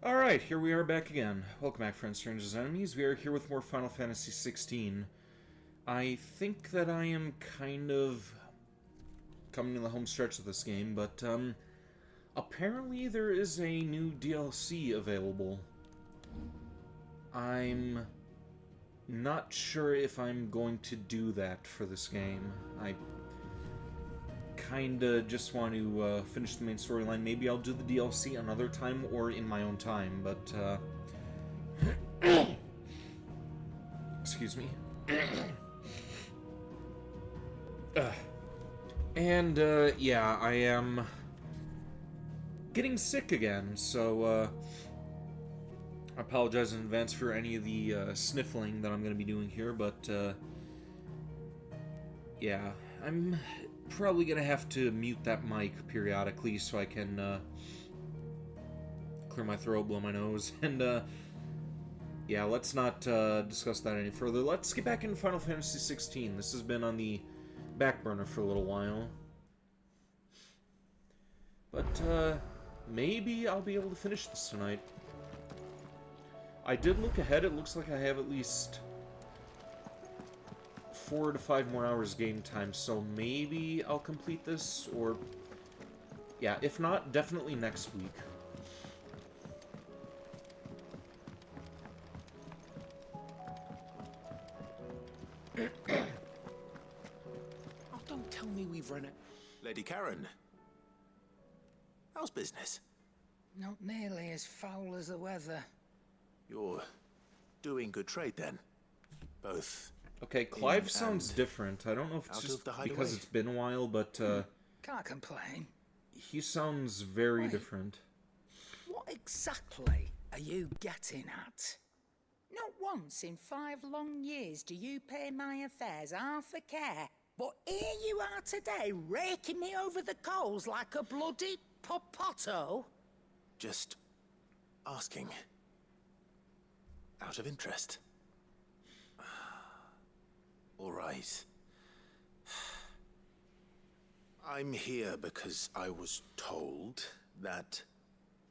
Alright, here we are back again. Welcome back, friends, strangers, and enemies. We are here with more Final Fantasy XVI. I think that I am kind of coming to the home stretch of this game, but apparently there is a new DLC available. I'm not sure if I'm going to do that for this game. I kinda just want to finish the main storyline. Maybe I'll do the DLC another time or in my own time, but excuse me. And yeah, I am getting sick again, so I apologize in advance for any of the sniffling that I'm going to be doing here, but yeah, I'm probably going to have to mute that mic periodically so I can clear my throat, blow my nose, and yeah, let's not discuss that any further. Let's get back into Final Fantasy XVI. This has been on the back burner for a little while. But maybe I'll be able to finish this tonight. I did look ahead. It looks like I have at least 4 to 5 more hours game time, so maybe I'll complete this, or yeah, if not, definitely next week. Oh, don't tell me we've run it. Lady Karen, how's business? Not nearly as foul as the weather. You're doing good trade then? Both. Okay, Clive In sounds and different. I don't know if it's out just of the hideaway. because it's been a while, but Can't complain. he sounds very Wait. different. What exactly are you getting at? Not once in 5 long years do you pay my affairs half a care, but here you are today, raking me over the coals like a bloody popoto. Just asking. Out of interest. All right. I'm here because I was told that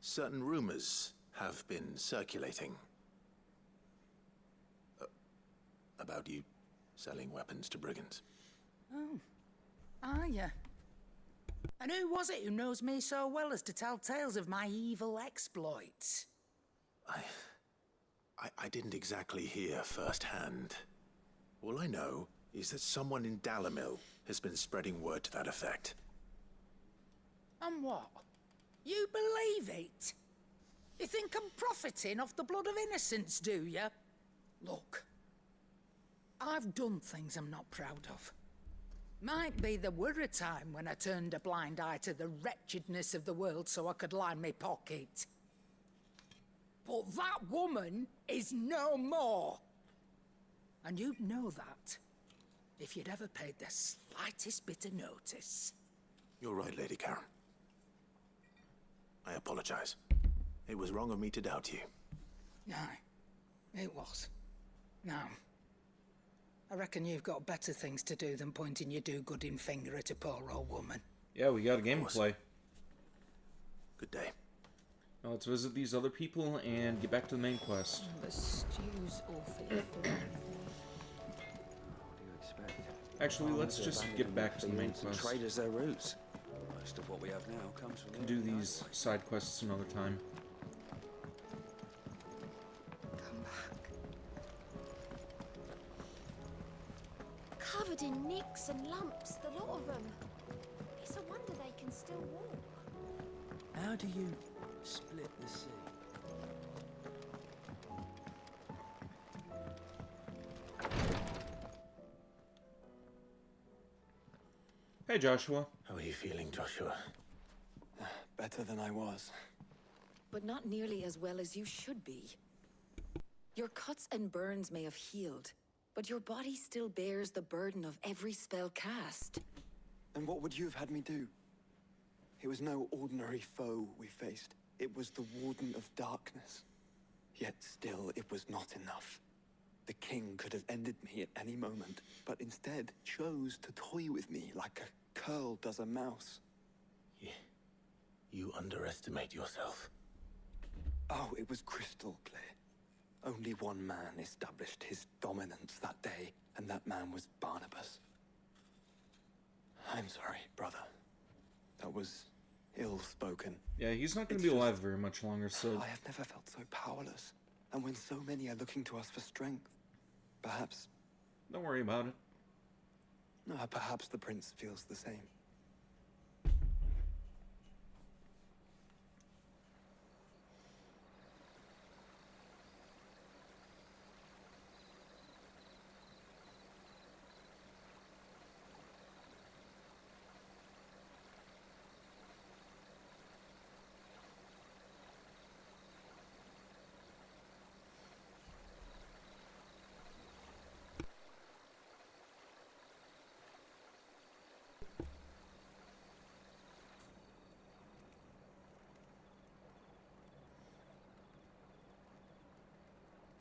certain rumors have been circulating. About you selling weapons to brigands. Are you? And who was it who knows me so well as to tell tales of my evil exploits? I didn't exactly hear firsthand. All I know is that someone in Dalamil has been spreading word to that effect. And what? You believe it? You think I'm profiting off the blood of innocents, do you? Look, I've done things I'm not proud of. Might be there were a time when I turned a blind eye to the wretchedness of the world so I could line my pocket. But that woman is no more. And you'd know that if you'd ever paid the slightest bit of notice. You're right, Lady Karen. I apologize. It was wrong of me to doubt you. Aye, it was. Now, I reckon you've got better things to do than pointing your do-gooding finger at a poor old woman. Yeah, we got a game to play. Good day. Now let's visit these other people and get back to the main quest. The stew's awfully full. Actually, let's just get back to the main quest. Traders their roots. Most of what we have now comes from Do these side quests another time. Come back. Covered in nicks and lumps, the lot of them. It's a wonder they can still walk. How do you split the sea? Hey, Joshua. How are you feeling, Joshua? Better than I was. But not nearly as well as you should be. Your cuts and burns may have healed, but your body still bears the burden of every spell cast. And what would you have had me do? It was no ordinary foe we faced. It was the Warden of Darkness. Yet still, it was not enough. The king could have ended me at any moment, but instead chose to toy with me like a curl does a mouse. You underestimate yourself. Oh, it was crystal clear. Only one man established his dominance that day, and that man was Barnabas. I'm sorry, brother. That was ill-spoken. Yeah, he's not going It's to be just- alive very much longer, so... I have never felt so powerless. And when so many are looking to us for strength, perhaps... Don't worry about it. No, perhaps the prince feels the same.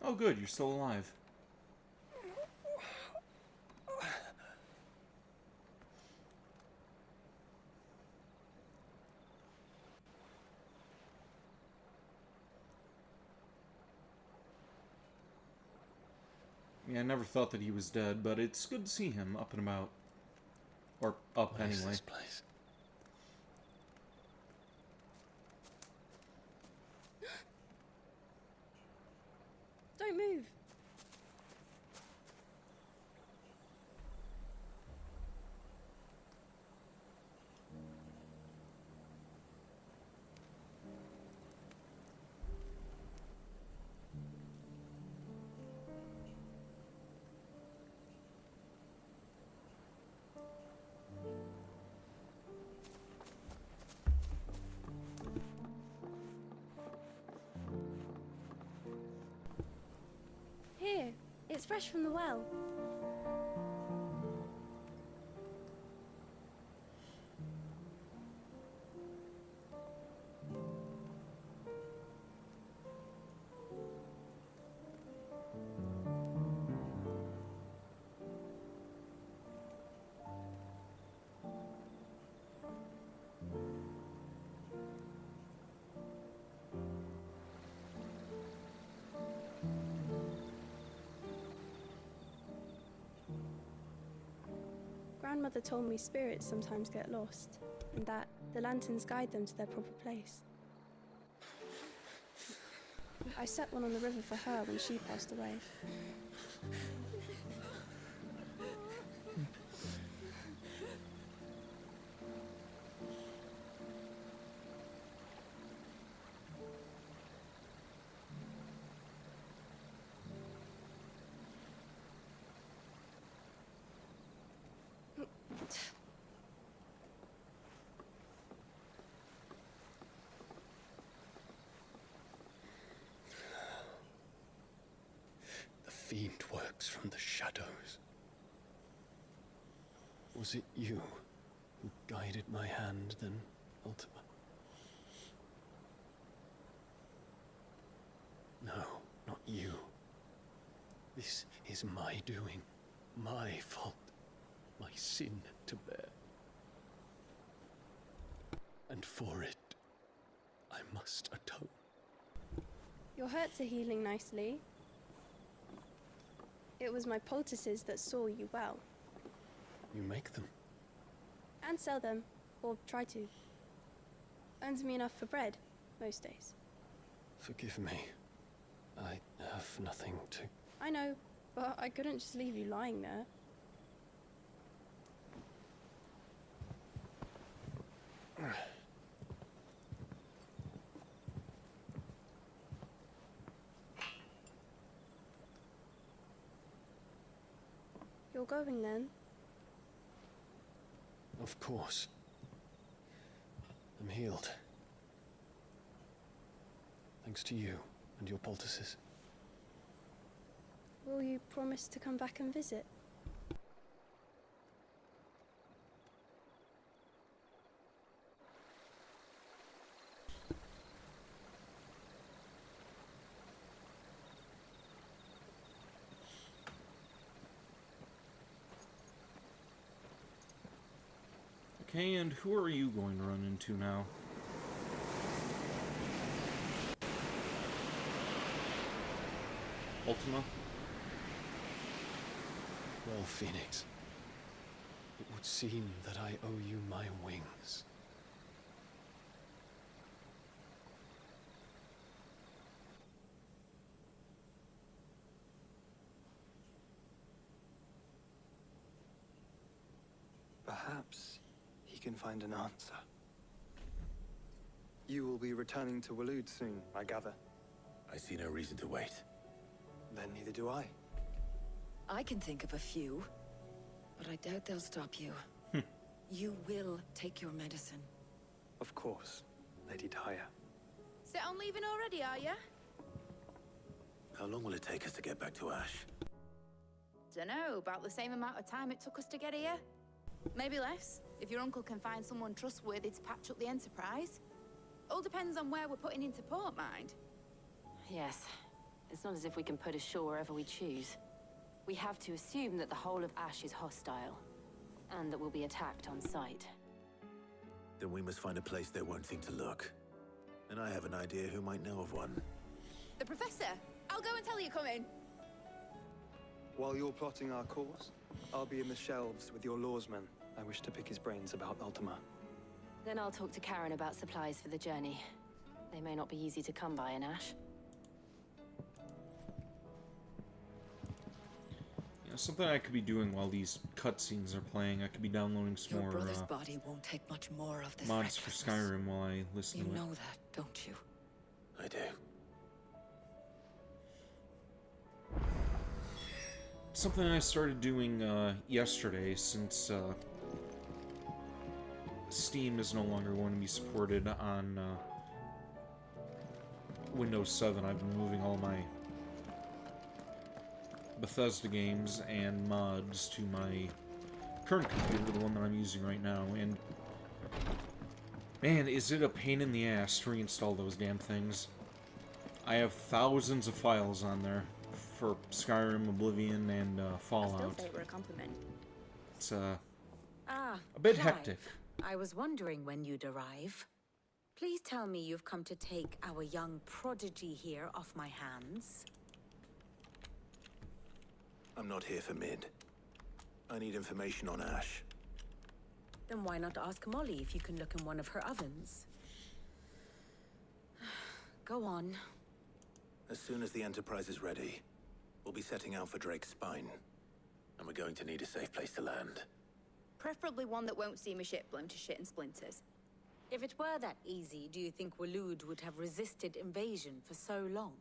Oh good, you're still alive. Yeah, I never thought that he was dead, but it's good to see him up and about. Or up What is anyway. this place? Don't move. Here, it's fresh from the well. Grandmother told me spirits sometimes get lost, and that the lanterns guide them to their proper place. I set one on the river for her when she passed away. The fiend works from the shadows. Was it you who guided my hand, then, Ultima? No, not you. This is my doing, my fault, my sin to bear. And for it, I must atone. Your hurts are healing nicely. It was my poultices that saw you well. You make them. And sell them, or try to. Earns me enough for bread, most days. Forgive me. I have nothing to... I know, but I couldn't just leave you lying there. You're going then? Of course. I'm healed. Thanks to you and your poultices. Will you promise to come back and visit? Okay, and who are you going to run into now? Ultima? Well, Phoenix, it would seem that I owe you my wings. Perhaps he can find an answer. You will be returning to Waloed soon, I gather. I see no reason to wait. Then neither do I. I can think of a few, but I doubt they'll stop you. You will take your medicine. Of course, Lady Daya. Set on leaving already, are ya? How long will it take us to get back to Ash? Dunno, about the same amount of time it took us to get here. Maybe less, if your uncle can find someone trustworthy to patch up the Enterprise. All depends on where we're putting into port, mind. Yes. It's not as if we can put ashore wherever we choose. We have to assume that the whole of Ash is hostile, and that we'll be attacked on sight. Then we must find a place they won't think to look. And I have an idea who might know of one. The Professor! I'll go and tell you come in. While you're plotting our course, I'll be in the shelves with your lawsman. I wish to pick his brains about Ultima. Then I'll talk to Karen about supplies for the journey. They may not be easy to come by in Ash. Yeah, something I could be doing while these cutscenes are playing. I could be downloading some Your more brother's body won't take much more of this mods for recklessness. Skyrim while I listen You to it. know that, don't you? I do. Something I started doing yesterday, since Steam is no longer going to be supported on Windows 7. I've been moving all my Bethesda games and mods to my current computer, the one that I'm using right now, and man, is it a pain in the ass to reinstall those damn things. I have thousands of files on there for Skyrim, Oblivion, and I Fallout. still say it were a compliment. It's Ah, a bit Clive. hectic. I was wondering when you'd arrive. Please tell me you've come to take our young prodigy here off my hands. I'm not here for Mid. I need information on Ash. Then why not ask Molly if you can look in one of her ovens? Go on. As soon as the Enterprise is ready, we'll be setting out for Drake's Spine. And we're going to need a safe place to land. Preferably one that won't see my ship blown to shit and splinters. If it were that easy, do you think Waloed would have resisted invasion for so long?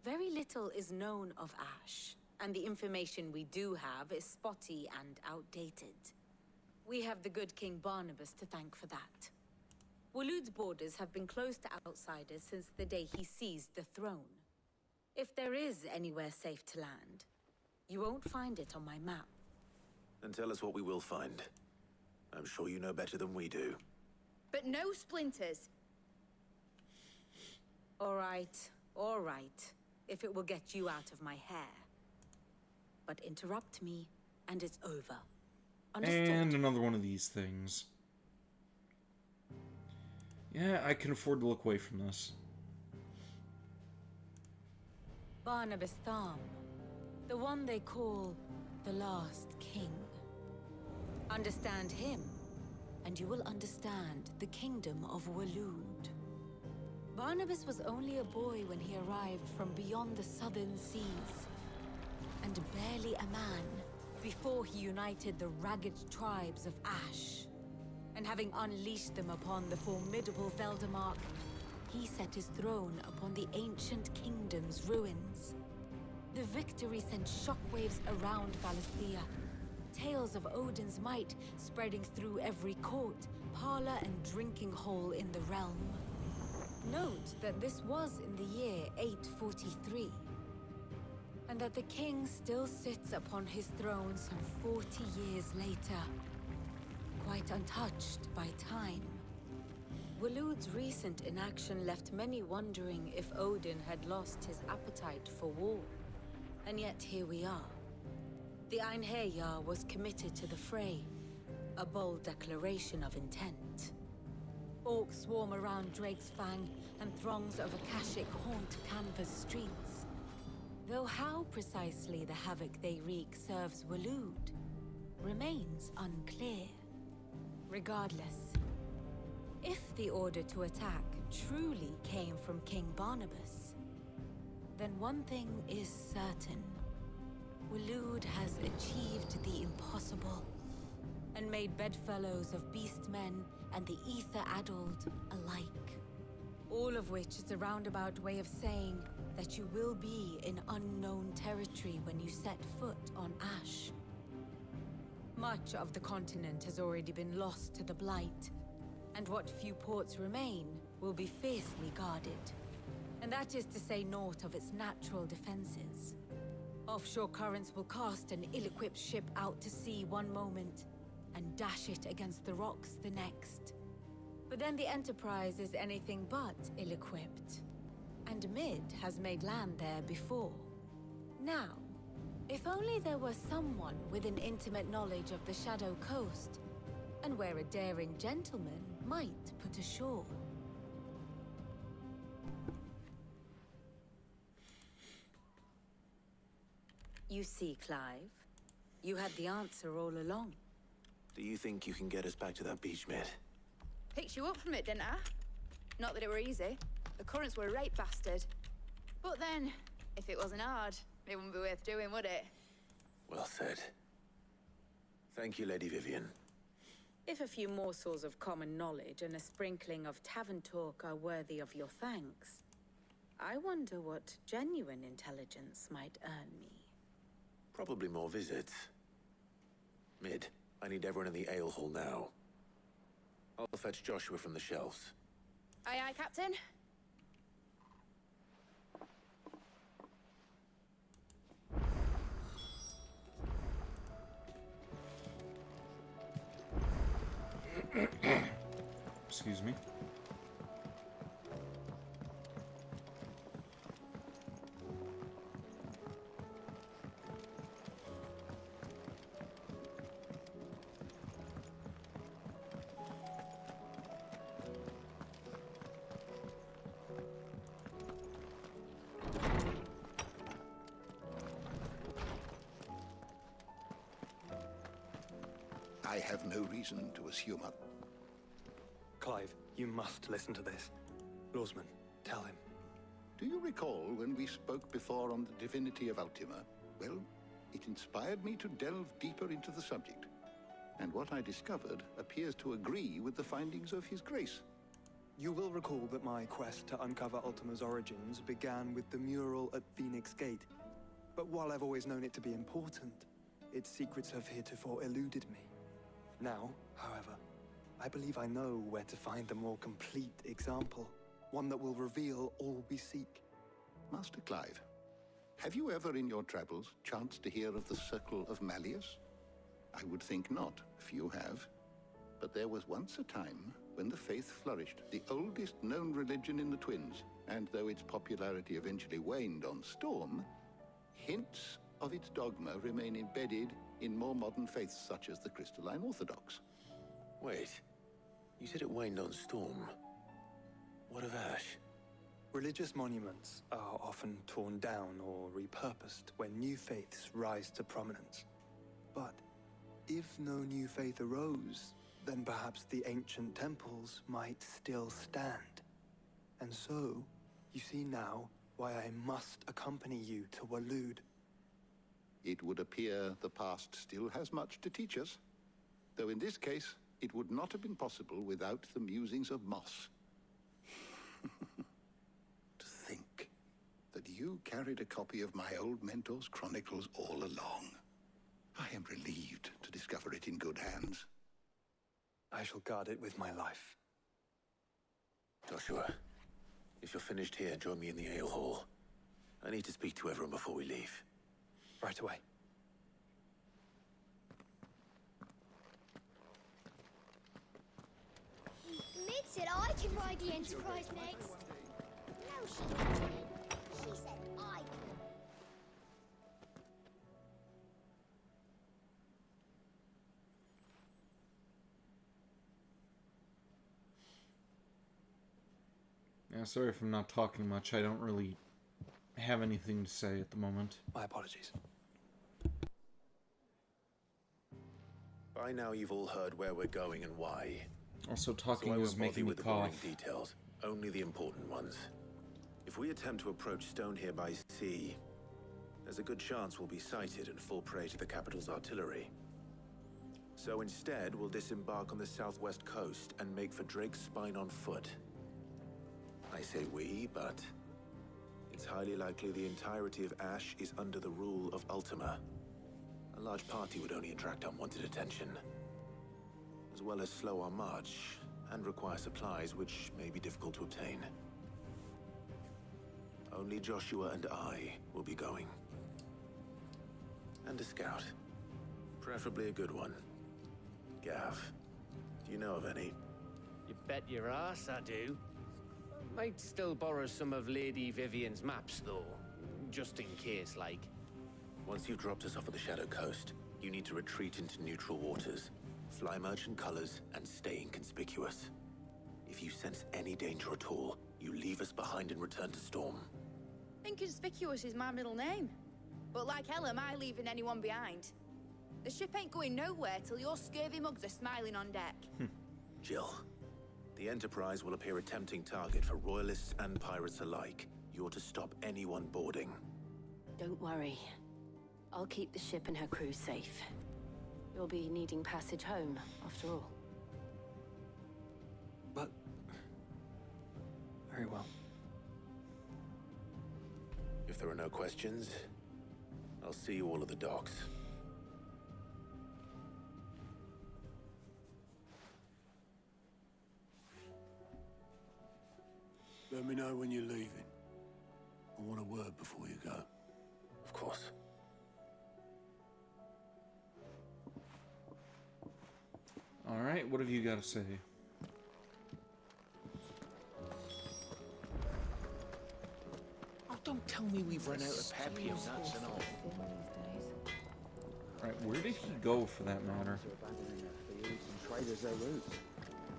Very little is known of Ash, and the information we do have is spotty and outdated. We have the good King Barnabas to thank for that. Waloed's borders have been closed to outsiders since the day he seized the throne. If there is anywhere safe to land, you won't find it on my map. Then tell us what we will find. I'm sure you know better than we do. But no splinters. All right, if it will get you out of my hair. But interrupt me, and it's over. Understood? And another one of these things. Yeah, I can afford to look away from this. Barnabas Tham, the one they call the last king. Understand him, and you will understand the kingdom of Waloed. Barnabas was only a boy when he arrived from beyond the southern seas, and barely a man before he united the ragged tribes of Ash. And having unleashed them upon the formidable Veldamark, he set his throne upon the ancient kingdom's ruins. The victory sent shockwaves around Valisthea, tales of Odin's might spreading through every court, parlor, and drinking hole in the realm. Note that this was in the year 843, and that the king still sits upon his throne some 40 years later, quite untouched by time. Waloed's recent inaction left many wondering if Odin had lost his appetite for war. And yet here we are. The Einherjar was committed to the fray, a bold declaration of intent. Orcs swarm around Drake's Fang, and throngs of Akashic haunt Canvas streets. Though how precisely the havoc they wreak serves Waloed remains unclear. Regardless, if the order to attack truly came from King Barnabas, then one thing is certain. Waloed has achieved the impossible, and made bedfellows of beastmen and the ether-addled alike. All of which is a roundabout way of saying that you will be in unknown territory when you set foot on Ash. Much of the continent has already been lost to the Blight, and what few ports remain will be fiercely guarded. And that is to say naught of its natural defenses. Offshore currents will cast an ill-equipped ship out to sea one moment, and dash it against the rocks the next. But then the Enterprise is anything but ill-equipped. And Mid has made land there before. Now, if only there were someone with an intimate knowledge of the Shadow Coast, and where a daring gentleman might put ashore. You see, Clive, you had the answer all along. Do you think you can get us back to that beach, Mid? Picked you up from it, didn't I? Not that it were easy. The currents were a right bastard. But then, if it wasn't hard, it wouldn't be worth doing, would it? Well said. Thank you, Lady Vivian. If a few morsels of common knowledge and a sprinkling of tavern talk are worthy of your thanks, I wonder what genuine intelligence might earn me. Probably more visits. Mid, I need everyone in the ale hall now. I'll fetch Joshua from the shelves. Aye, aye, Captain. Excuse me. I have no reason to assume a... Clive, you must listen to this. Lawsman, tell him. Do you recall when we spoke before on the divinity of Ultima? Well, it inspired me to delve deeper into the subject. And what I discovered appears to agree with the findings of His Grace. You will recall that my quest to uncover Ultima's origins began with the mural at Phoenix Gate. But while I've always known it to be important, its secrets have heretofore eluded me. Now, however, I believe I know where to find the more complete example, one that will reveal all we seek. Master Clive, have you ever in your travels chanced to hear of the Circle of Malleus? I would think not, few have. But there was once a time when the faith flourished, the oldest known religion in the Twins, and though its popularity eventually waned on Storm, hints of its dogma remain embedded in more modern faiths such as the Crystalline Orthodox. Wait, you said it waned on Storm. What of Ash? Religious monuments are often torn down or repurposed when new faiths rise to prominence. But if no new faith arose, then perhaps the ancient temples might still stand. And so, you see now why I must accompany you to Waloed. It would appear the past still has much to teach us, though in this case, it would not have been possible without the musings of Moss. To think that you carried a copy of my old mentor's chronicles all along. I am relieved to discover it in good hands. I shall guard it with my life. Joshua, if you're finished here, join me in the ale hall. I need to speak to everyone before we leave. Right away. Mid said I can ride the Enterprise next. No, she didn't. She said I could. Yeah, sorry if I'm not talking much. I don't really have anything to say at the moment. My apologies. By now you've all heard where we're going and why. Also, talking so I is won't bother making you me with the boring cough. details, only the important ones. If we attempt to approach Stone here by sea, there's a good chance we'll be sighted and fall prey to the capital's artillery. So instead, we'll disembark on the southwest coast and make for Drake's Spine on foot. I say we, but it's highly likely the entirety of Ash is under the rule of Ultima. A large party would only attract unwanted attention, as well as slow our march and require supplies which may be difficult to obtain. Only Joshua and I will be going. And a scout. Preferably a good one. Gav, do you know of any? You bet your ass I do. Might still borrow some of Lady Vivian's maps, though. Just in case, like. Once you've dropped us off at the Shadow Coast, you need to retreat into neutral waters, fly merchant colors, and stay inconspicuous. If you sense any danger at all, you leave us behind and return to Storm. Inconspicuous is my middle name. But like hell am I leaving anyone behind. The ship ain't going nowhere till your scurvy mugs are smiling on deck. Jill, the Enterprise will appear a tempting target for royalists and pirates alike. You're to stop anyone boarding. Don't worry. I'll keep the ship and her crew safe. You'll be needing passage home, after all. But... very well. If there are no questions, I'll see you all at the docks. Let me know when you're leaving. I want a word before you go. Of course. Alright, what have you got to say? Oh, don't tell me we've run out of Pepium nuts and all. Alright, where did he go for that matter? Traders their roots.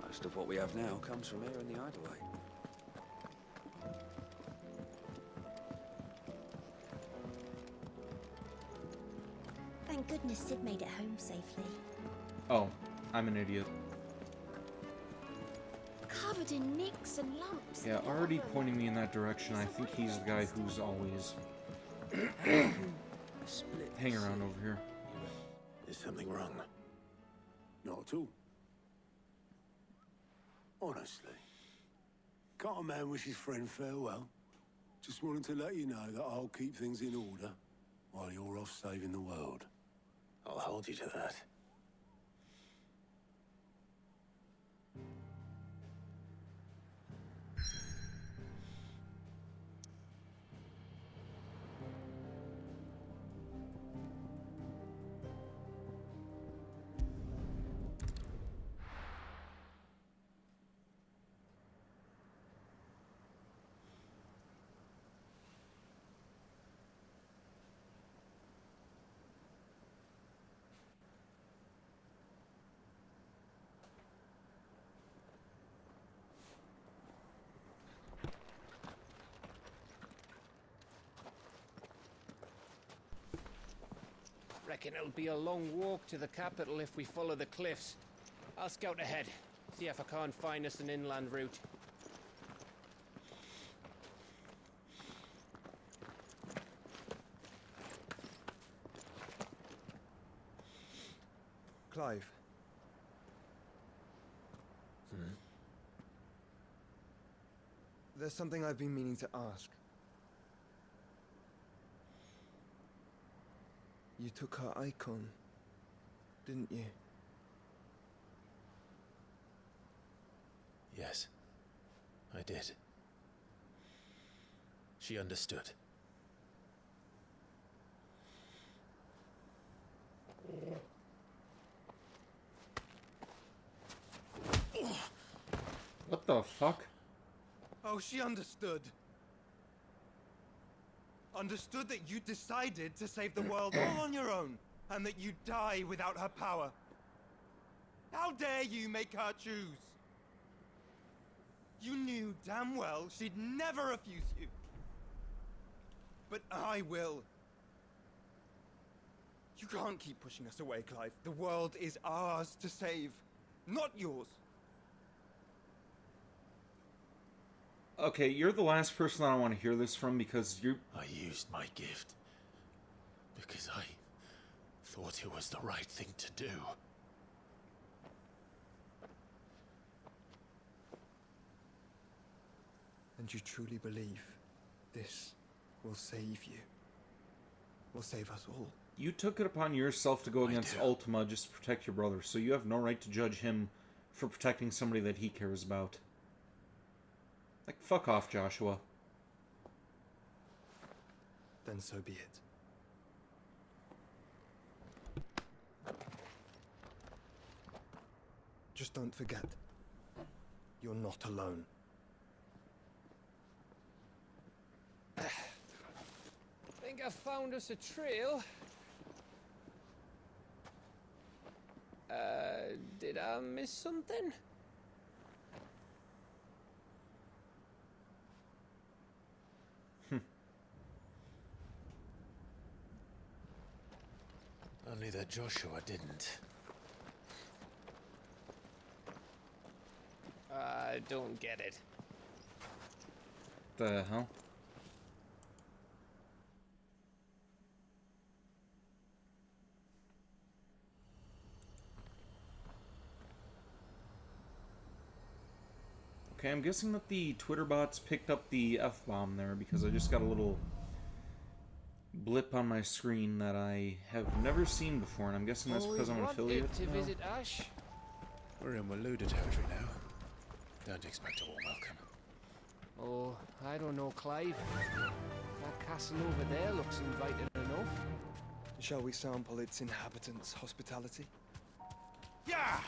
Most of what we have now comes from here in the Hideaway. Thank goodness Sid made it home safely. Oh, I'm an idiot. Covered in nicks and lumps. Yeah, already pointing me in that direction. I think he's the guy who's always hang around over here. Is something wrong? Not at all. Honestly. Can't a man wish his friend farewell? Just wanted to let you know that I'll keep things in order while you're off saving the world. I'll hold you to that. Reckon it'll be a long walk to the capital if we follow the cliffs. I'll scout ahead, see if I can't find us an inland route. Clive. There's something I've been meaning to ask. You took her icon, didn't you? Yes, I did. She understood. What the fuck? Oh, she understood. Understood that you decided to save the world all on your own, and that you'd die without her power. How dare you make her choose? You knew damn well she'd never refuse you. but I will. You can't keep pushing us away, Clive. The world is ours to save, not yours. Okay, you're the last person I want to hear this from because you... I used my gift because I thought it was the right thing to do. And you truly believe this will save you? Will save us all? You took it upon yourself to go against Ultima just to protect your brother, so you have no right to judge him for protecting somebody that he cares about. Like, fuck off, Joshua. Then so be it. Just don't forget, you're not alone. Think I found us a trail. Did I miss something? Only that Joshua didn't. I don't get it. The hell? Okay, I'm guessing that the Twitter bots picked up the F-bomb there because I just got a little blip on my screen that I have never seen before, and I'm guessing that's because I'm an affiliate. To visit Ash? We're in Waluda territory now. Don't expect a warm welcome. Oh, I don't know, Clive. That castle over there looks inviting enough. Shall we sample its inhabitants' hospitality? Yeah!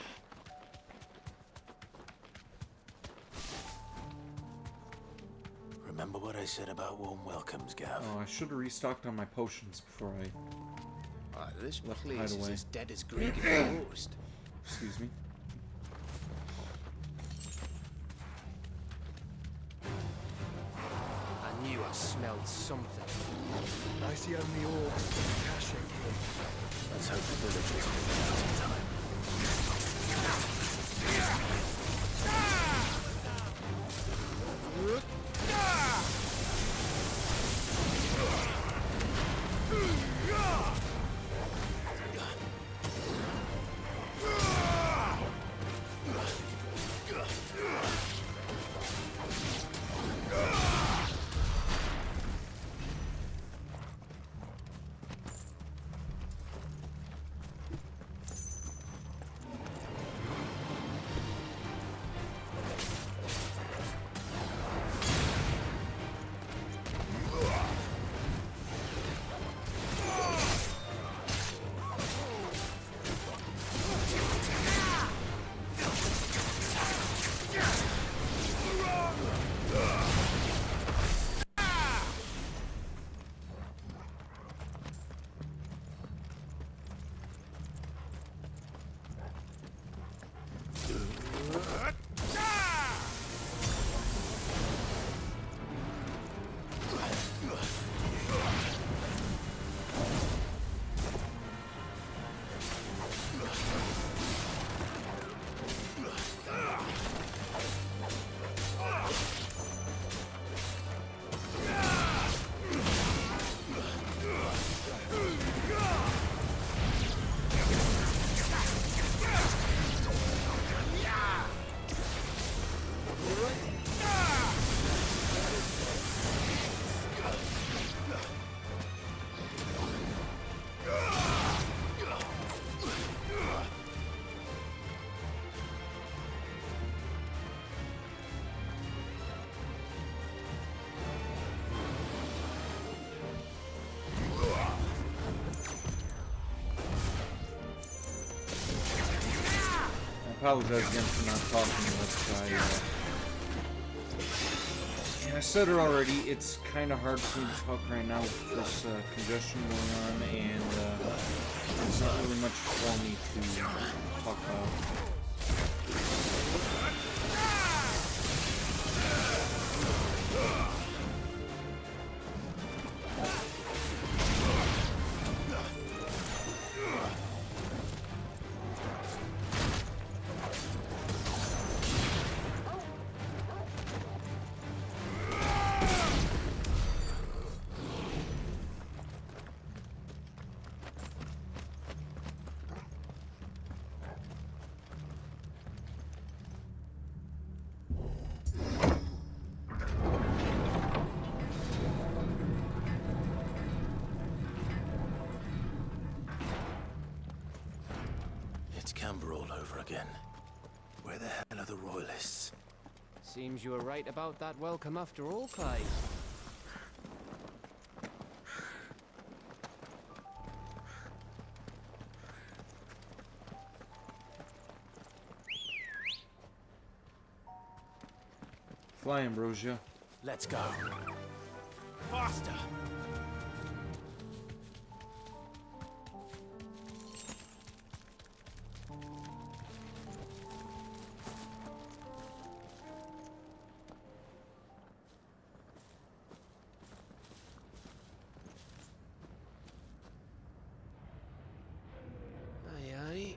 Remember what I said about warm welcomes, Gav? Oh, I should have restocked on my potions before I this left place hide is away. as dead as Greek at most. Excuse me. I knew I smelled something. I see only orcs caching here. Let's hope the villagers will be out in time. I apologize again for not talking much. I said it already, it's kind of hard for me to talk right now with this congestion going on, and there's not really much for me to talk about. are the royalists. Seems you were right about that welcome after all, Clive. Fly, Ambrosia. Let's go. Faster! Aye, aye.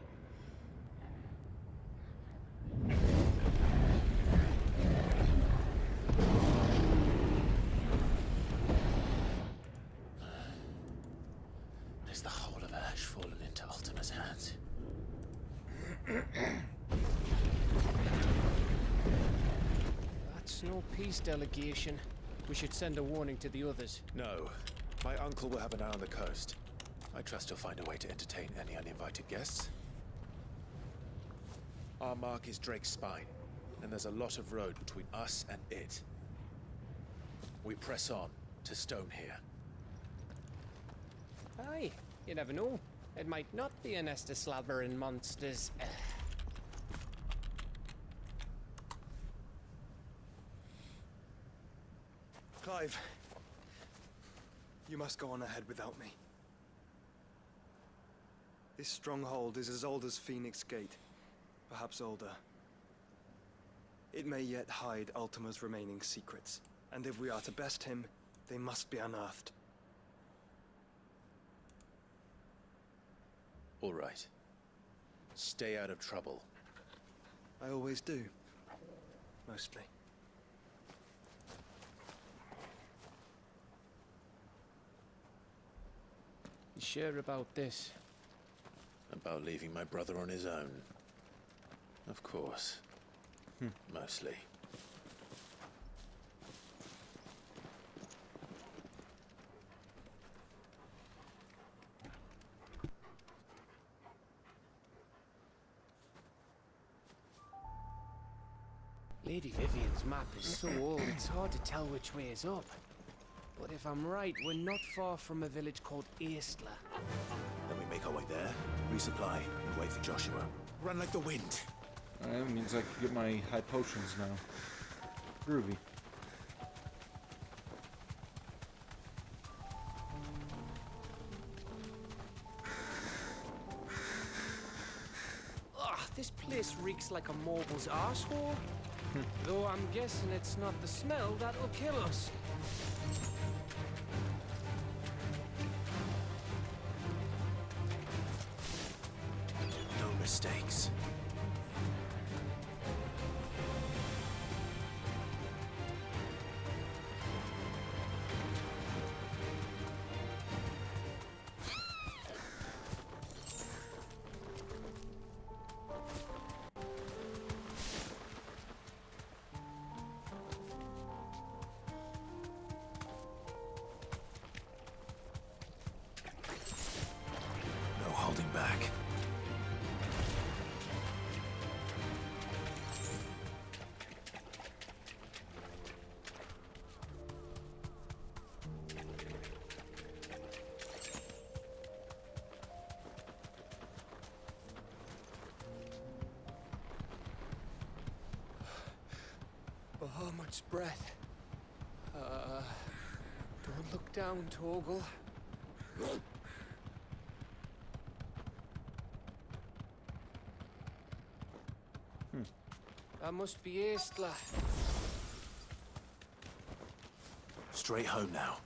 Is the whole of Ash fallen into Ultima's hands? That's no peace delegation. We should send a warning to the others. No. My uncle will have an eye on the coast. I trust he'll find a way to entertain any uninvited guests. Our mark is Drake's Spine, and there's a lot of road between us and it. We press on to Stone here. Aye, you never know. It might not be a nest of slabbering monsters. Clive, you must go on ahead without me. This stronghold is as old as Phoenix Gate, perhaps older. It may yet hide Ultima's remaining secrets, and if we are to best him, they must be unearthed. All right. Stay out of trouble. I always do. Mostly. You sure about this? About leaving my brother on his own. Of course. Mostly. Lady Vivian's map is so old, it's hard to tell which way is up. But if I'm right, we're not far from a village called Aistla. Then we make our way there, resupply, and wait for Joshua. Run like the wind. That means I can get my high potions now. Groovy. Ugh, this place reeks like a mobile's arsehole. Though I'm guessing it's not the smell that'll kill us. No mistakes. No holding back. Bahamut's breath. Don't look down, Torgal. That must be Aistla. Straight home now.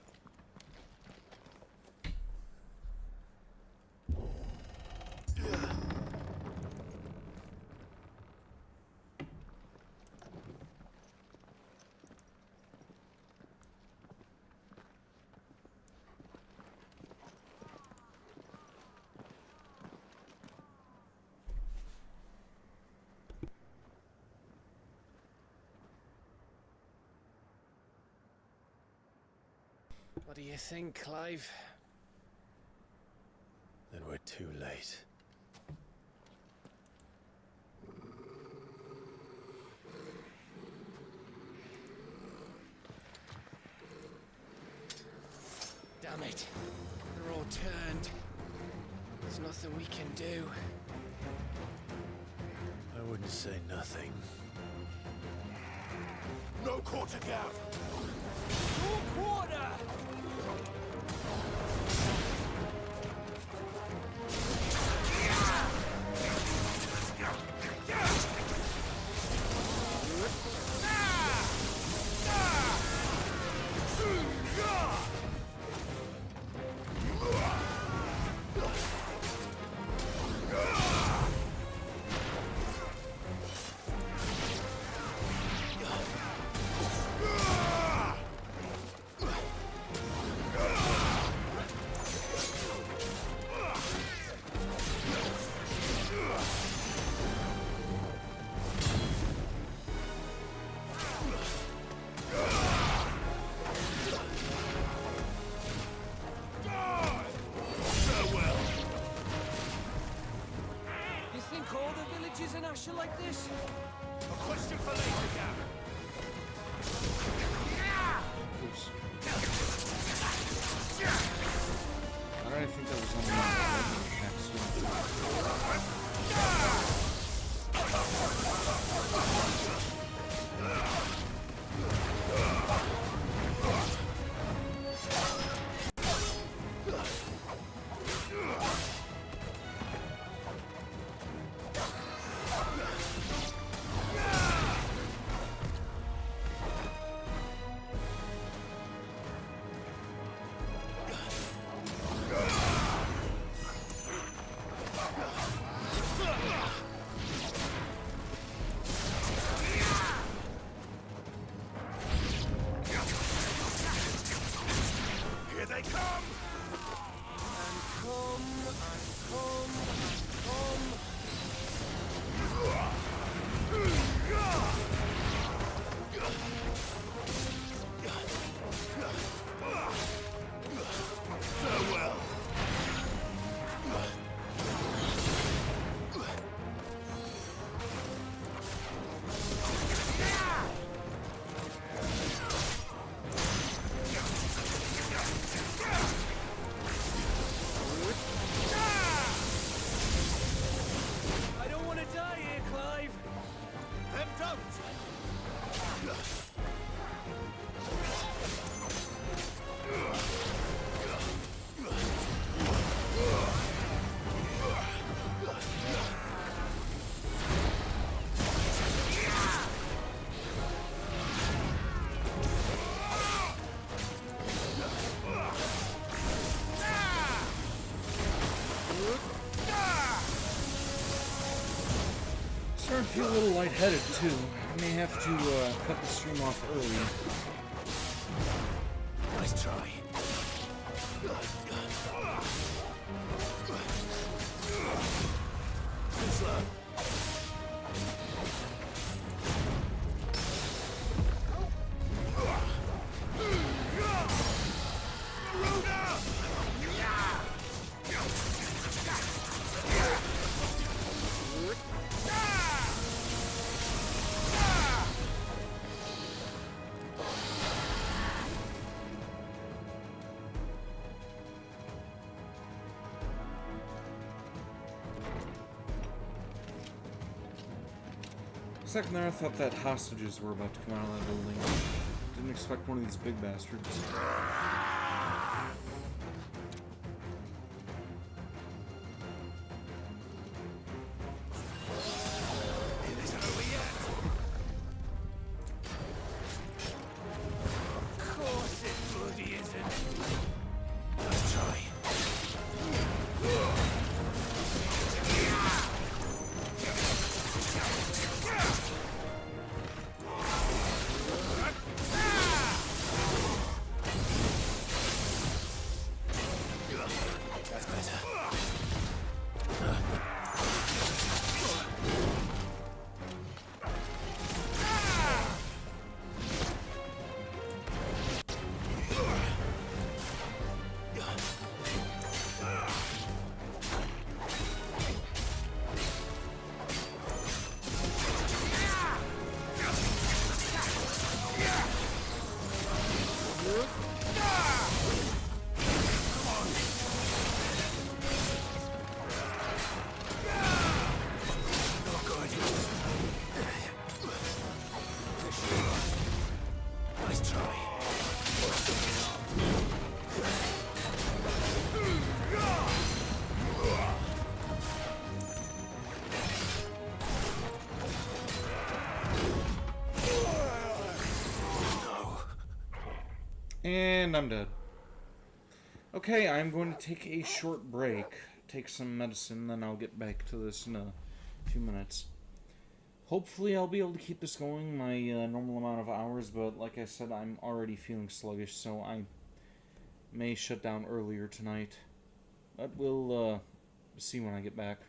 What do you think, Clive? Then we're too late. Damn it. They're all turned. There's nothing we can do. I wouldn't say nothing. No quarter gap! No quarter! Asher like this? A question for later, Gap. Oops. I don't think that was on the I feel a little lightheaded too. I may have to cut the stream off early. Nice try. Second there, I thought that hostages were about to come out of that building. Didn't expect one of these big bastards. And I'm dead. Okay, I'm going to take a short break. Take some medicine, then I'll get back to this in a few minutes. Hopefully I'll be able to keep this going my normal amount of hours, but like I said, I'm already feeling sluggish, so I may shut down earlier tonight. But we'll see when I get back.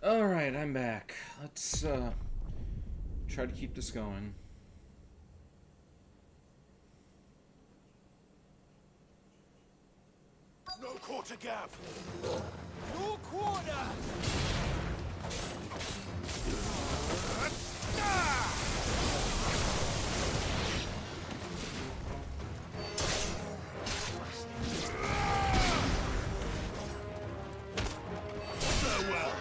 Alright, I'm back. Let's try to keep this going. No quarter gap! No quarter! Farewell!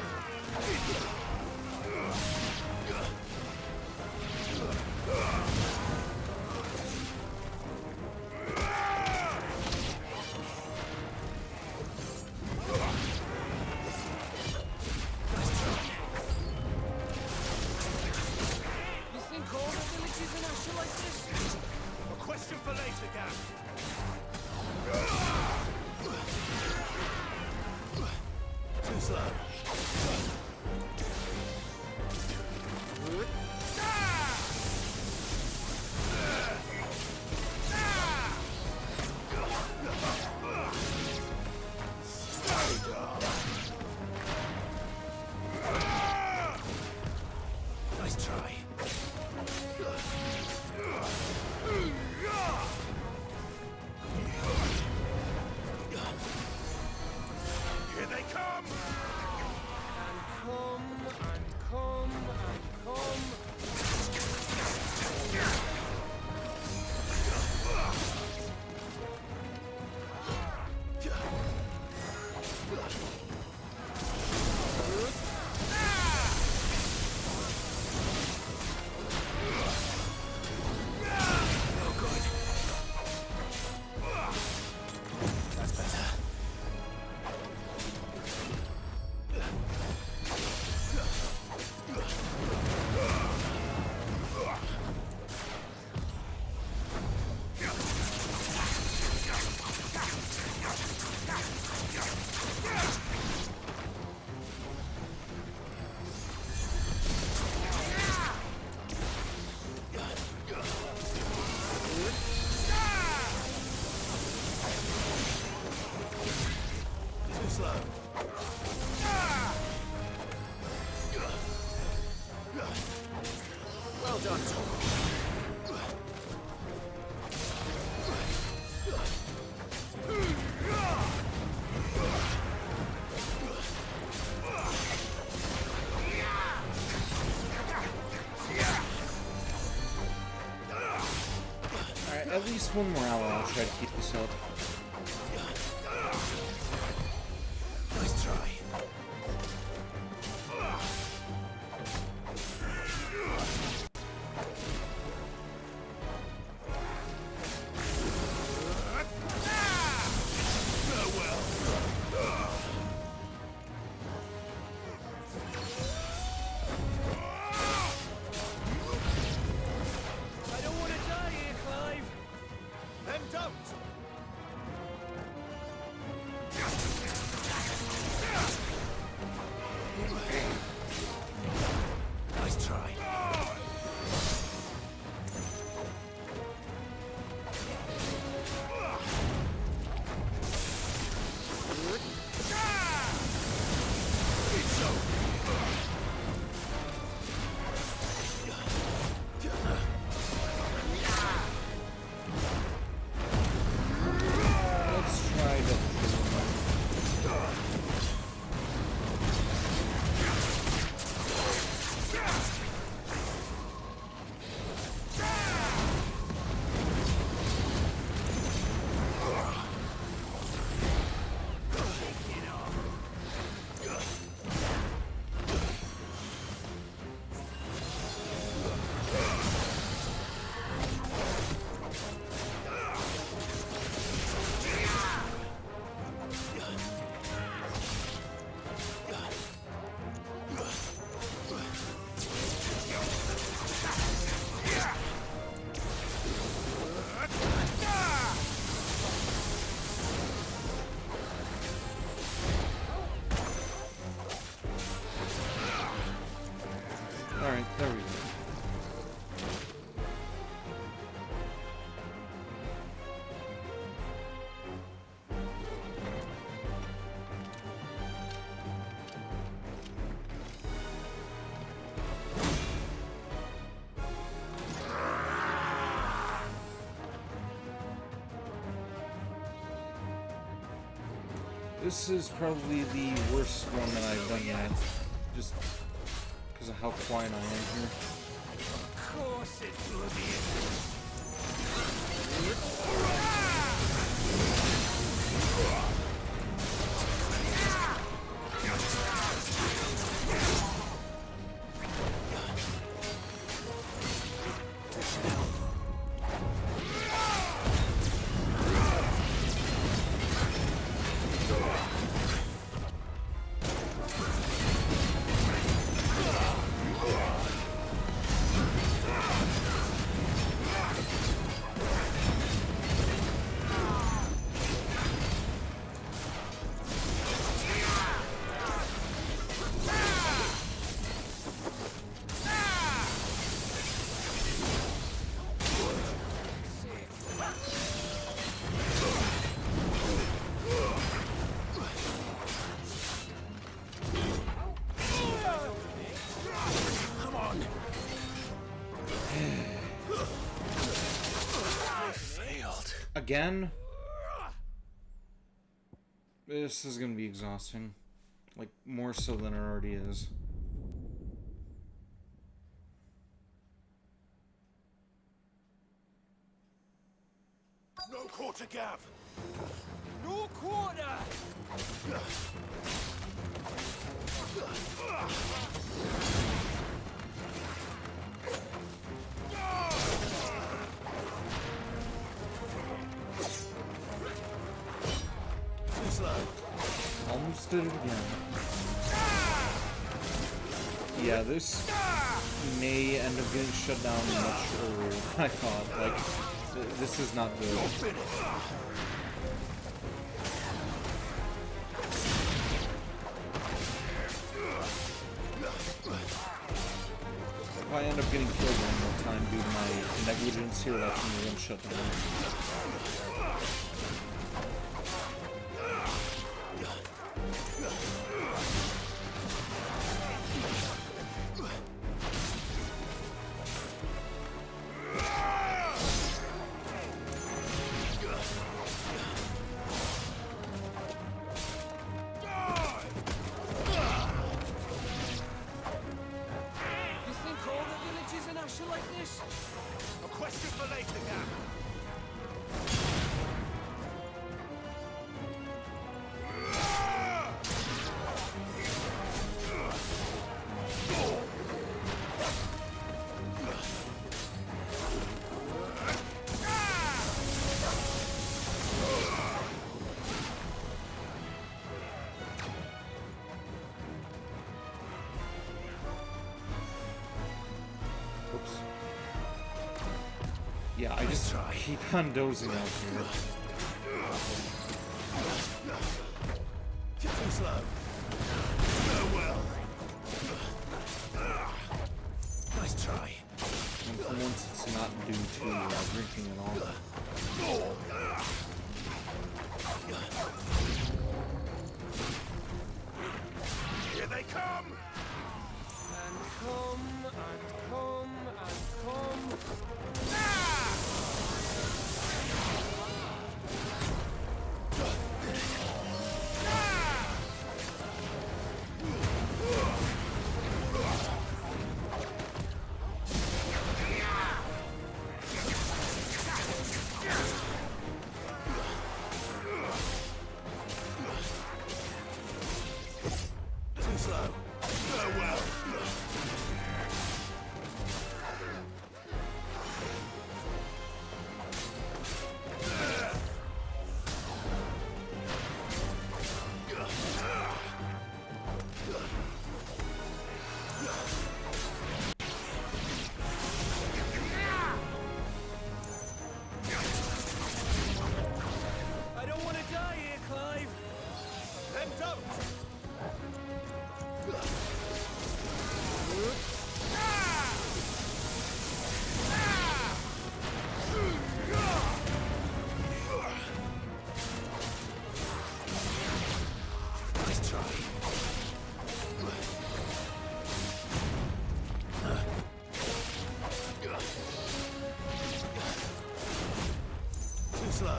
You think all the villages in Asher like this? A question for later, Gap. Too slow. Nice try. Here they come! And come. slow. Well done, Tom. Alright, at least one more hour I'll try to keep this up. Nice try. I don't want to die here, Clive. Then don't! Nice try. Let's try to... Alright, there we go. This is probably the worst one that I've done yet. Just because of how quiet I am here. Of course it's bloody. Again? This is gonna be exhausting. Like, more so than it already is. No quarter, Gav! No quarter! Too slow. Almost did it again. Yeah, this may end up getting shut down much earlier than I thought. Like, this is not good. If I end up getting killed one more time due to my negligence here, that's when we're going to shut down. Yeah, I just keep on dozing out here. Too slow. Farewell. Nice try. And for once, it's not due to drinking at all. Here they come! And come, and come, and come. Too slow. Farewell. I don't want to die here, Clive. Then don't! Nice try. Too slow.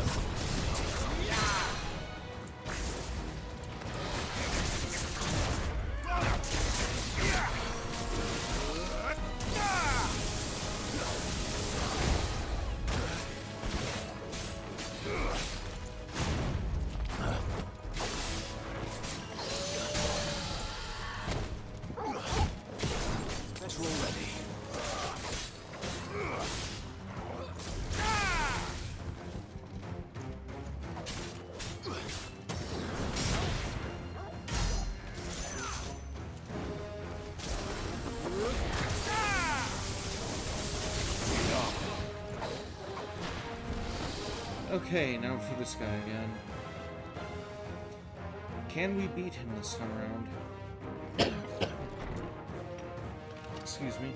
Let's roll ready. Okay, now for this guy again. Can we beat him this time around? Excuse me.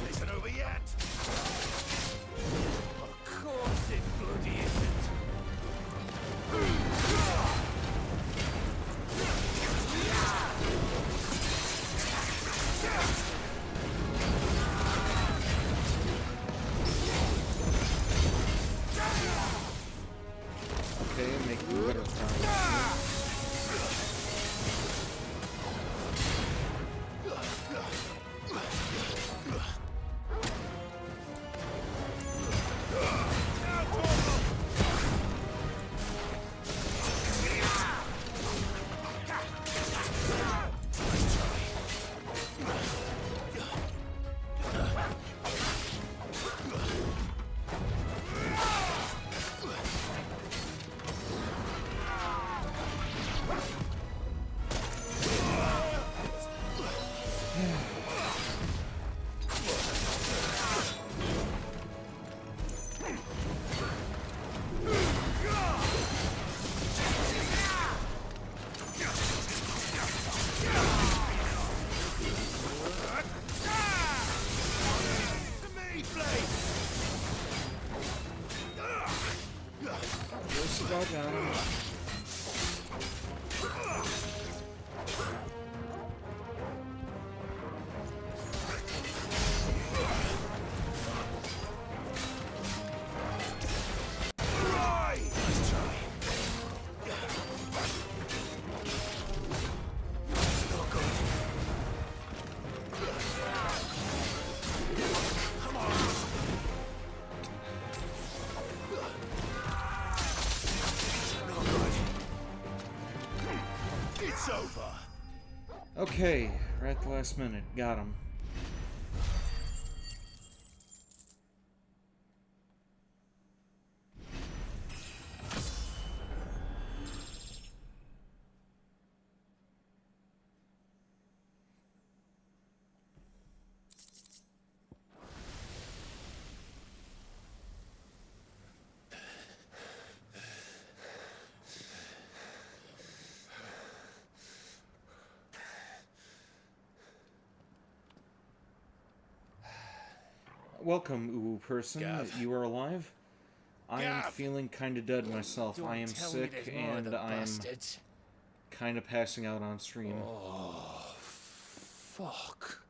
Isn't over yet. Of course it bloody isn't. Okay, making better time. Well done. It's over. Okay, right at the last minute. Got him. Welcome, Uwu person. Gav. You are alive? I am Gav! feeling kinda dead myself. Don't I am tell me sick there's more of and the I'm bastards. kinda passing out on stream. Oh, fuck.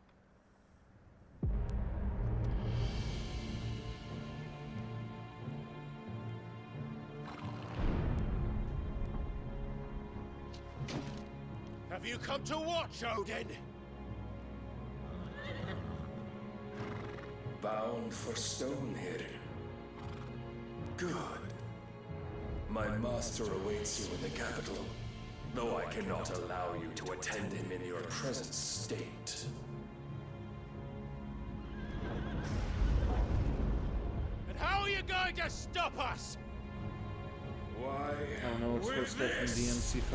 Have you come to watch, Odin? Bound for Stonehill. Good. My master awaits you in the capital, though I cannot allow you to attend him in your present state. And how are you going to stop us? Why? I don't know, it's with first stuff from this? DMC5.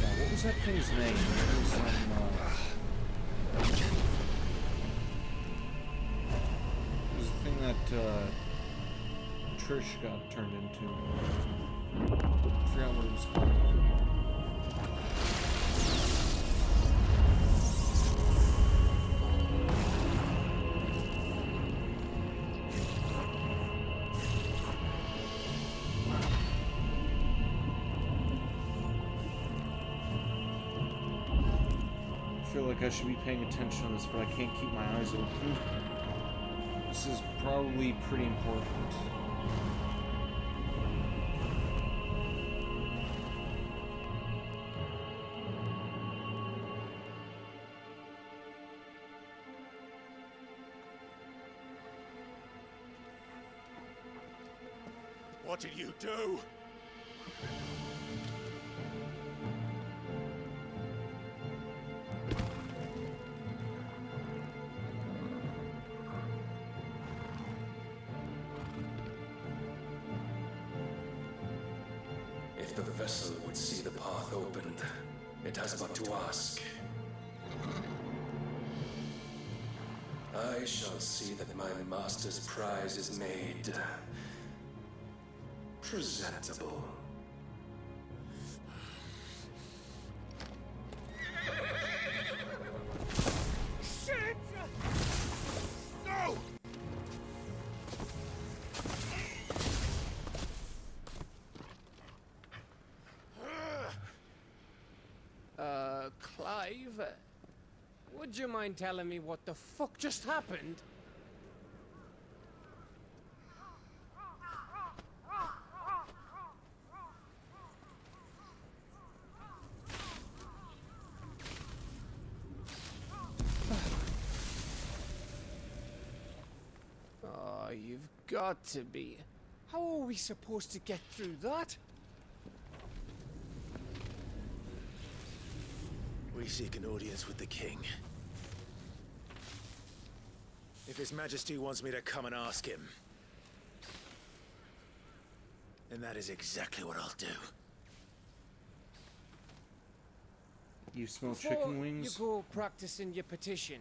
Yeah, what was that thing's name? It was, it was the thing that, Trish got turned into. I forgot what it was called. I feel like I should be paying attention to this, but I can't keep my eyes open. This is probably pretty important. What did you do? If the vessel would see the path opened, it has but to ask. I shall see that my master's prize is made presentable. Shit! No! Clive, would you mind telling me what the fuck just happened? Oh, you've got to be. How are we supposed to get through that? We seek an audience with the king. If His Majesty wants me to come and ask him, then that is exactly what I'll do. You smell Before chicken wings? you go practicing your petition.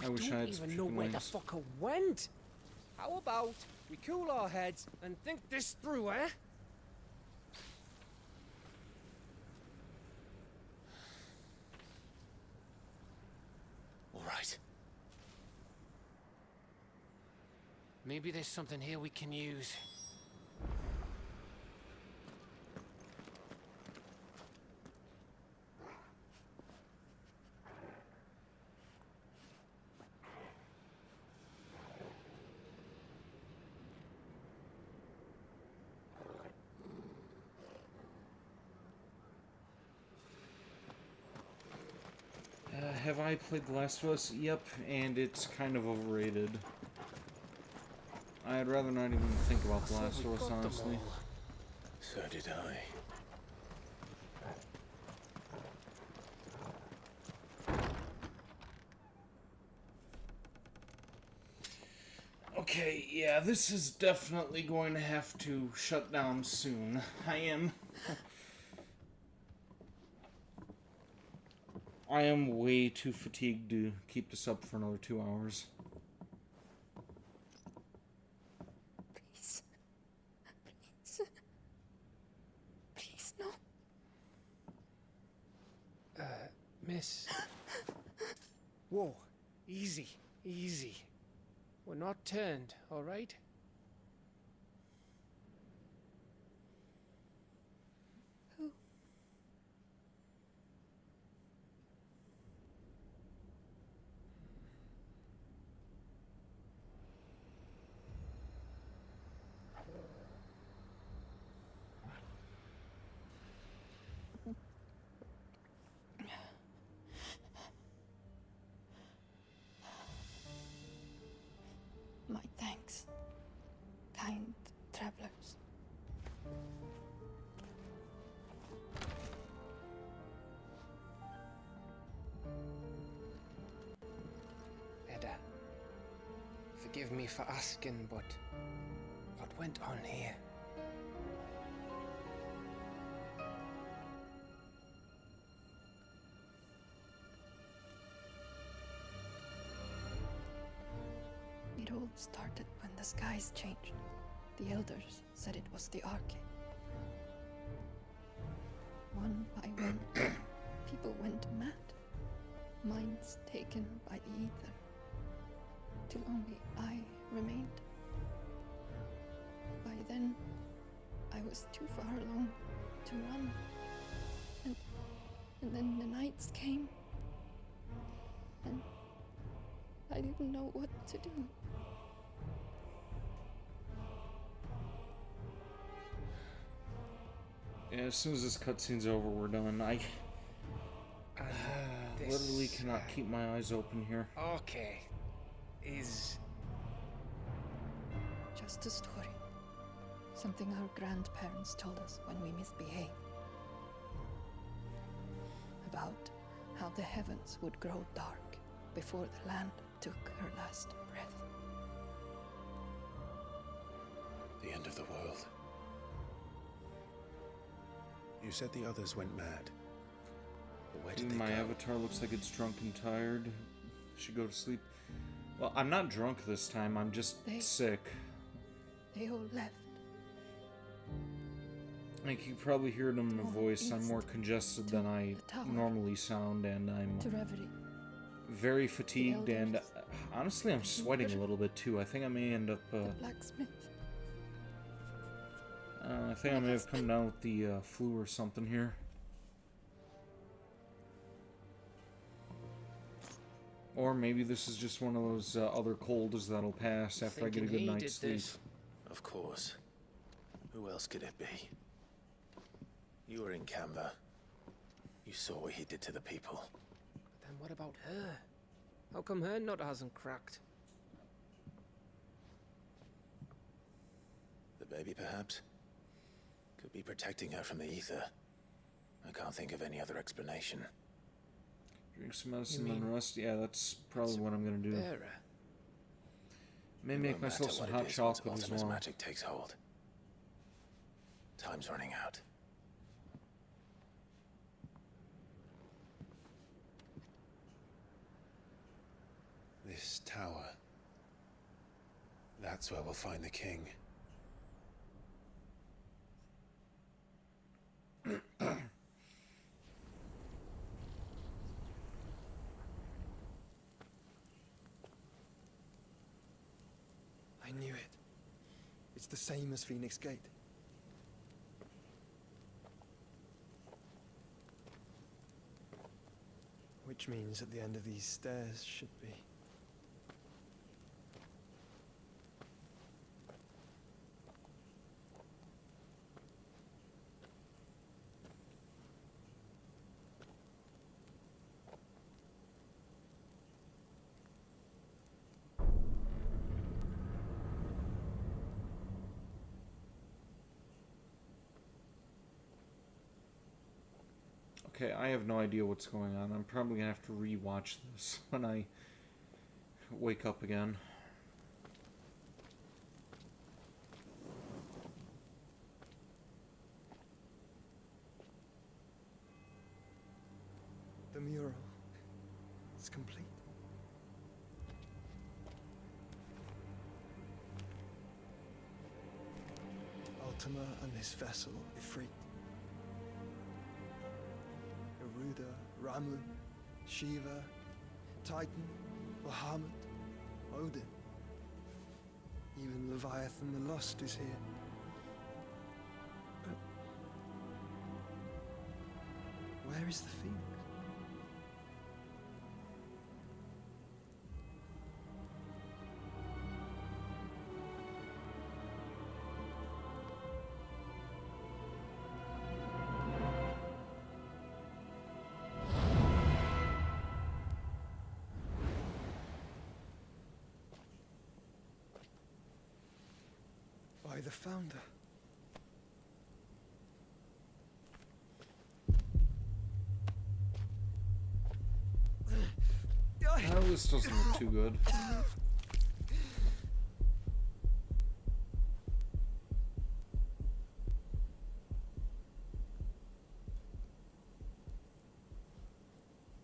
I wish I had don't some even know chicken where the wings. fuck I went. How about we cool our heads and think this through, eh? All right. Maybe there's something here we can use. Have I played The Last of Us? Yep, and it's kind of overrated. I'd rather not even think about The Last of Us, honestly. So did I. Okay, yeah, this is definitely going to have to shut down soon. I am way too fatigued to keep this up for another 2 hours. Please. Please, no. Miss. Whoa, easy. Easy. We're not turned, all right? Who? My thanks, kind travelers. Edda, forgive me for asking, but what went on here? It all started when the skies changed. The elders said it was the Arcade. One by one, people went mad. Minds taken by the ether. Till only I remained. By then, I was too far along to run. And then the nights came. And I didn't know what to do. Yeah, as soon as this cutscene's over, we're done. I literally cannot keep my eyes open here. Okay. Is... Just a story. Something our grandparents told us when we misbehaved. About how the heavens would grow dark before the land took her last breath. The end of the world. You said the others went mad. But where did they My go? avatar looks like it's drunk and tired. Should go to sleep. Well, I'm not drunk this time, I'm just sick. They all left. Like you probably hear it in my voice, I'm more congested than I normally sound, and I'm To Reverie. very fatigued, and honestly I'm sweating a little bit too. I think I may end up, Blacksmith. I think I may have come down with the flu or something here. Or maybe this is just one of those other colds that'll pass after I get a good night's sleep. Of course. Who else could it be? You were in Canva. You saw what he did to the people. Then what about her? How come her nut hasn't cracked? The baby, perhaps? Could be protecting her from the ether. I can't think of any other explanation. Drink some medicine and rest. Yeah, that's probably what I'm gonna do. May make myself some hot chocolate as well. Magic takes hold. Time's running out. This tower. That's where we'll find the king. I knew it. It's the same as Phoenix Gate. Which means at the end of these stairs should be... Okay, I have no idea what's going on. I'm probably gonna have to re-watch this when I wake up again. The mural is complete. Ultima and his vessel, Ifrit. Garuda, Ramun, Shiva, Titan, Bahamut, Odin. Even Leviathan the Lost is here. But where is the Phoenix? By the Founder. Oh, this doesn't look too good.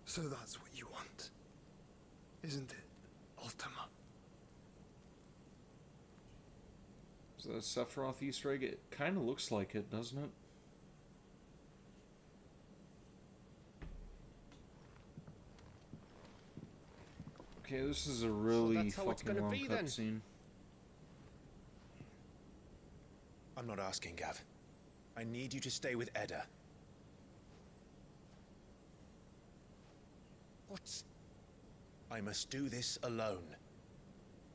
So that's what you want, isn't it, Ultima? Is that a Sephiroth Easter egg? It kind of looks like it, doesn't it? Okay, this is a really fucking long cutscene. I'm not asking, Gav. I need you to stay with Edda. What? I must do this alone.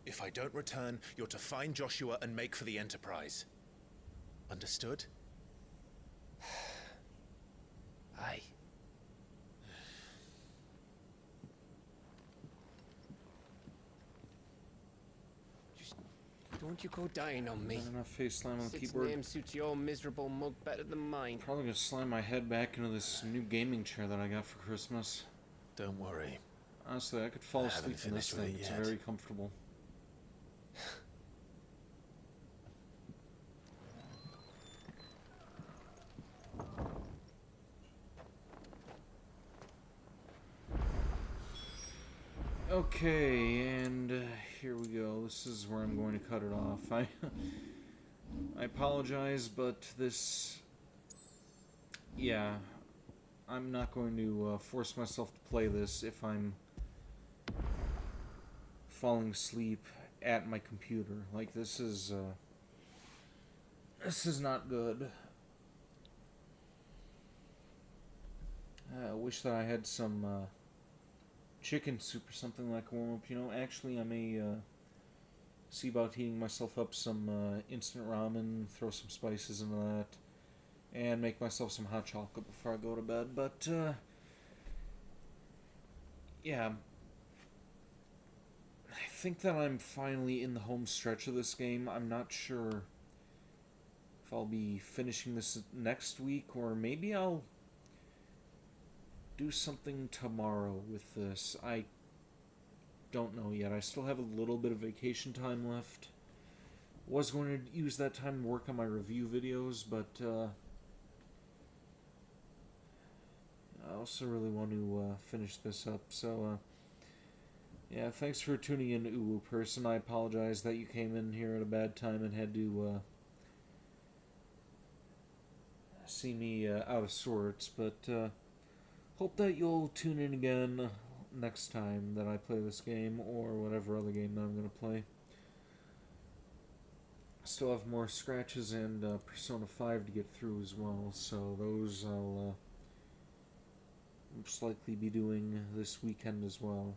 If I don't return, you're to find Joshua and make for the Enterprise. Understood? Aye. Just don't you go dying on me. Not enough face slam on the Sid's keyboard. name suits your miserable mug better than mine. Probably gonna slam my head back into this new gaming chair that I got for Christmas. Don't worry. Honestly, I could fall asleep in this thing. It's very comfortable. Okay, and here we go. This is where I'm going to cut it off. I apologize, but this... Yeah, I'm not going to force myself to play this if I'm falling asleep at my computer. Like, this is not good. I wish that I had some chicken soup or something like a warm-up. You know, actually, I may see about heating myself up some instant ramen, throw some spices into that, and make myself some hot chocolate before I go to bed. But, yeah. I think that I'm finally in the home stretch of this game. I'm not sure if I'll be finishing this next week, or maybe I'll do something tomorrow with this. I don't know yet. I still have a little bit of vacation time left. Was going to use that time to work on my review videos, but I also really want to finish this up. So, yeah, thanks for tuning in, Uwu person. I apologize that you came in here at a bad time and had to see me out of sorts, but hope that you'll tune in again next time that I play this game, or whatever other game that I'm going to play. Still have more scratches and Persona 5 to get through as well, so those I'll most likely be doing this weekend as well.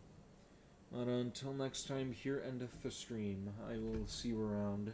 But until next time, here endeth the stream. I will see you around.